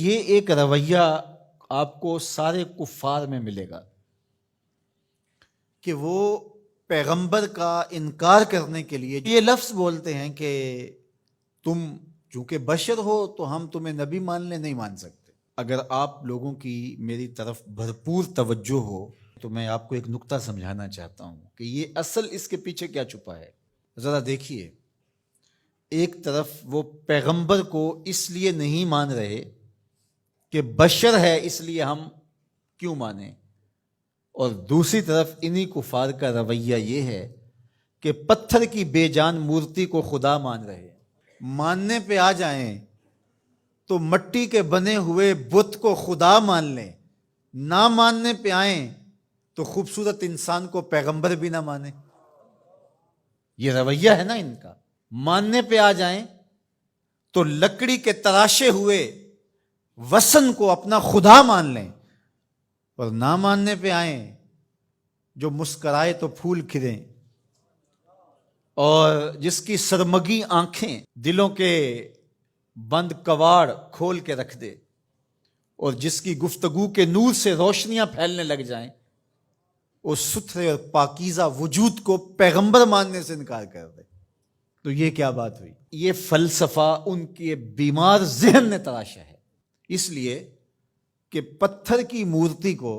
یہ ایک رویہ آپ کو سارے کفار میں ملے گا کہ وہ پیغمبر کا انکار کرنے کے لیے یہ لفظ بولتے ہیں کہ تم چونکہ بشر ہو تو ہم تمہیں نبی ماننے نہیں مان سکتے۔ اگر آپ لوگوں کی میری طرف بھرپور توجہ ہو تو میں آپ کو ایک نکتہ سمجھانا چاہتا ہوں کہ یہ اصل اس کے پیچھے کیا چھپا ہے۔ ذرا دیکھیے، ایک طرف وہ پیغمبر کو اس لیے نہیں مان رہے کہ بشر ہے اس لیے ہم کیوں مانیں، اور دوسری طرف انہی کفار کا رویہ یہ ہے کہ پتھر کی بے جان مورتی کو خدا مان رہے ہیں۔ ماننے پہ آ جائیں تو مٹی کے بنے ہوئے بت کو خدا مان لیں، نہ ماننے پہ آئیں تو خوبصورت انسان کو پیغمبر بھی نہ مانیں۔ یہ رویہ ہے نا ان کا۔ ماننے پہ آ جائیں تو لکڑی کے تراشے ہوئے وثن کو اپنا خدا مان لیں، اور نہ ماننے پہ آئیں جو مسکرائے تو پھول کھلیں، اور جس کی سرمگی آنکھیں دلوں کے بند کواڑ کھول کے رکھ دے، اور جس کی گفتگو کے نور سے روشنیاں پھیلنے لگ جائیں، اس ستھرے اور پاکیزہ وجود کو پیغمبر ماننے سے انکار کر دے۔ تو یہ کیا بات ہوئی؟ یہ فلسفہ ان کے بیمار ذہن نے تراشا ہے، اس لیے کہ پتھر کی مورتی کو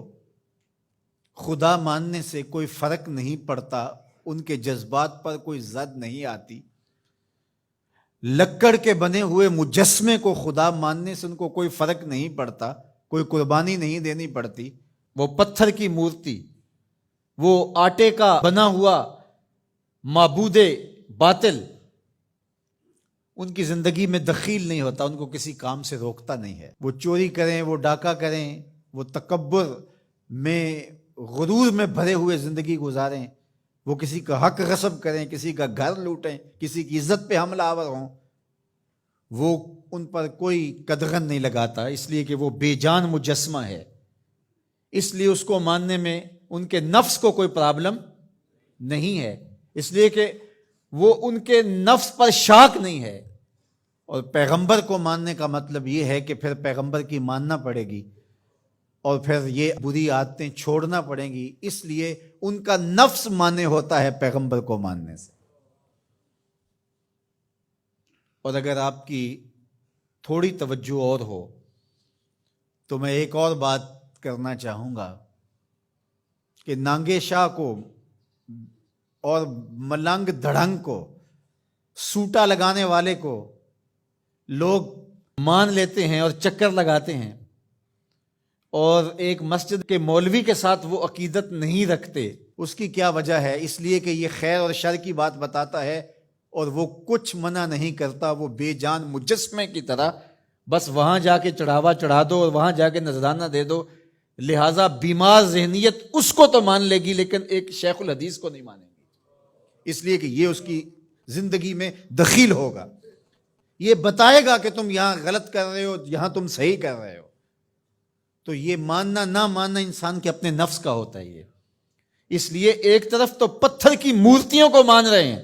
خدا ماننے سے کوئی فرق نہیں پڑتا، ان کے جذبات پر کوئی زد نہیں آتی۔ لکڑ کے بنے ہوئے مجسمے کو خدا ماننے سے ان کو کوئی فرق نہیں پڑتا، کوئی قربانی نہیں دینی پڑتی۔ وہ پتھر کی مورتی، وہ آٹے کا بنا ہوا معبود باطل ان کی زندگی میں دخیل نہیں ہوتا، ان کو کسی کام سے روکتا نہیں ہے۔ وہ چوری کریں، وہ ڈاکہ کریں، وہ تکبر میں غرور میں بھرے ہوئے زندگی گزاریں، وہ کسی کا حق غصب کریں، کسی کا گھر لوٹیں، کسی کی عزت پہ حملہ آور ہوں، وہ ان پر کوئی قدغن نہیں لگاتا، اس لیے کہ وہ بے جان مجسمہ ہے۔ اس لیے اس کو ماننے میں ان کے نفس کو کوئی پرابلم نہیں ہے، اس لیے کہ وہ ان کے نفس پر شاک نہیں ہے۔ اور پیغمبر کو ماننے کا مطلب یہ ہے کہ پھر پیغمبر کی ماننا پڑے گی، اور پھر یہ بری عادتیں چھوڑنا پڑیں گی، اس لیے ان کا نفس مانے ہوتا ہے پیغمبر کو ماننے سے۔ اور اگر آپ کی تھوڑی توجہ اور ہو تو میں ایک اور بات کرنا چاہوں گا کہ نانگے شاہ کو اور ملنگ دھڑنگ کو، سوٹا لگانے والے کو لوگ مان لیتے ہیں اور چکر لگاتے ہیں، اور ایک مسجد کے مولوی کے ساتھ وہ عقیدت نہیں رکھتے۔ اس کی کیا وجہ ہے؟ اس لیے کہ یہ خیر اور شر کی بات بتاتا ہے، اور وہ کچھ منع نہیں کرتا، وہ بے جان مجسمے کی طرح بس وہاں جا کے چڑھاوا چڑھا دو اور وہاں جا کے نذرانہ دے دو، لہٰذا بیمار ذہنیت اس کو تو مان لے گی لیکن ایک شیخ الحدیث کو نہیں مانے گی، اس لیے کہ یہ اس کی زندگی میں دخیل ہوگا، یہ بتائے گا کہ تم یہاں غلط کر رہے ہو، یہاں تم صحیح کر رہے ہو۔ تو یہ ماننا نہ ماننا انسان کے اپنے نفس کا ہوتا ہے۔ یہ اس لیے ایک طرف تو پتھر کی مورتیوں کو مان رہے ہیں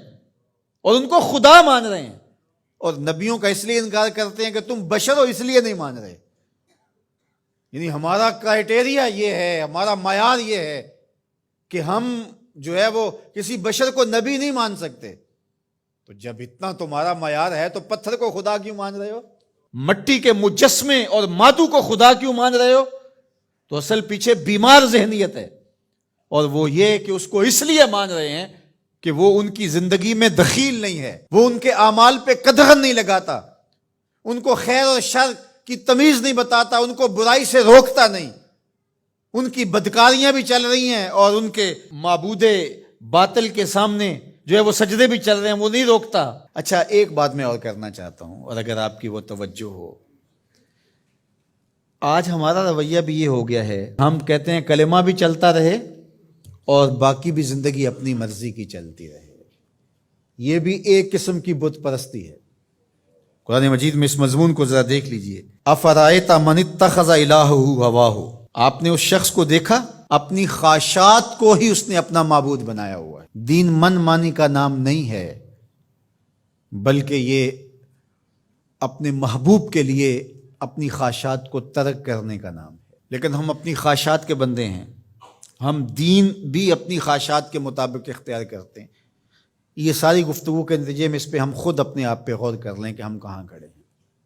اور ان کو خدا مان رہے ہیں، اور نبیوں کا اس لیے انکار کرتے ہیں کہ تم بشر ہو اس لیے نہیں مان رہے، یعنی ہمارا کرائٹیریا یہ ہے، ہمارا معیار یہ ہے کہ ہم جو ہے وہ کسی بشر کو نبی نہیں مان سکتے۔ تو جب اتنا تمہارا معیار ہے تو پتھر کو خدا کیوں مان رہے ہو؟ مٹی کے مجسمے اور مادو کو خدا کیوں مان رہے ہو؟ تو اصل پیچھے بیمار ذہنیت ہے، اور وہ یہ کہ اس کو اس لیے مان رہے ہیں کہ وہ ان کی زندگی میں دخیل نہیں ہے، وہ ان کے اعمال پہ قدغن نہیں لگاتا، ان کو خیر اور شر کی تمیز نہیں بتاتا، ان کو برائی سے روکتا نہیں، ان کی بدکاریاں بھی چل رہی ہیں اور ان کے معبود باطل کے سامنے جو ہے وہ سجدے بھی چل رہے ہیں، وہ نہیں روکتا۔ اچھا، ایک بات میں اور کرنا چاہتا ہوں، اور اگر آپ کی وہ توجہ ہو، آج ہمارا رویہ بھی یہ ہو گیا ہے، ہم کہتے ہیں کلمہ بھی چلتا رہے اور باقی بھی زندگی اپنی مرضی کی چلتی رہے۔ یہ بھی ایک قسم کی بت پرستی ہے۔ قرآن مجید میں اس مضمون کو ذرا دیکھ لیجئے۔ افرأیت من اتخذ الہہ ہواہ، آپ نے اس شخص کو دیکھا اپنی خواہشات کو ہی اس نے اپنا معبود بنایا ہوا ہے۔ دین من مانی کا نام نہیں ہے، بلکہ یہ اپنے محبوب کے لیے اپنی خواہشات کو ترک کرنے کا نام ہے، لیکن ہم اپنی خواہشات کے بندے ہیں، ہم دین بھی اپنی خواہشات کے مطابق اختیار کرتے ہیں۔ یہ ساری گفتگو کے نتیجے میں اس پہ ہم خود اپنے آپ پہ غور کر لیں کہ ہم کہاں کھڑے ہیں۔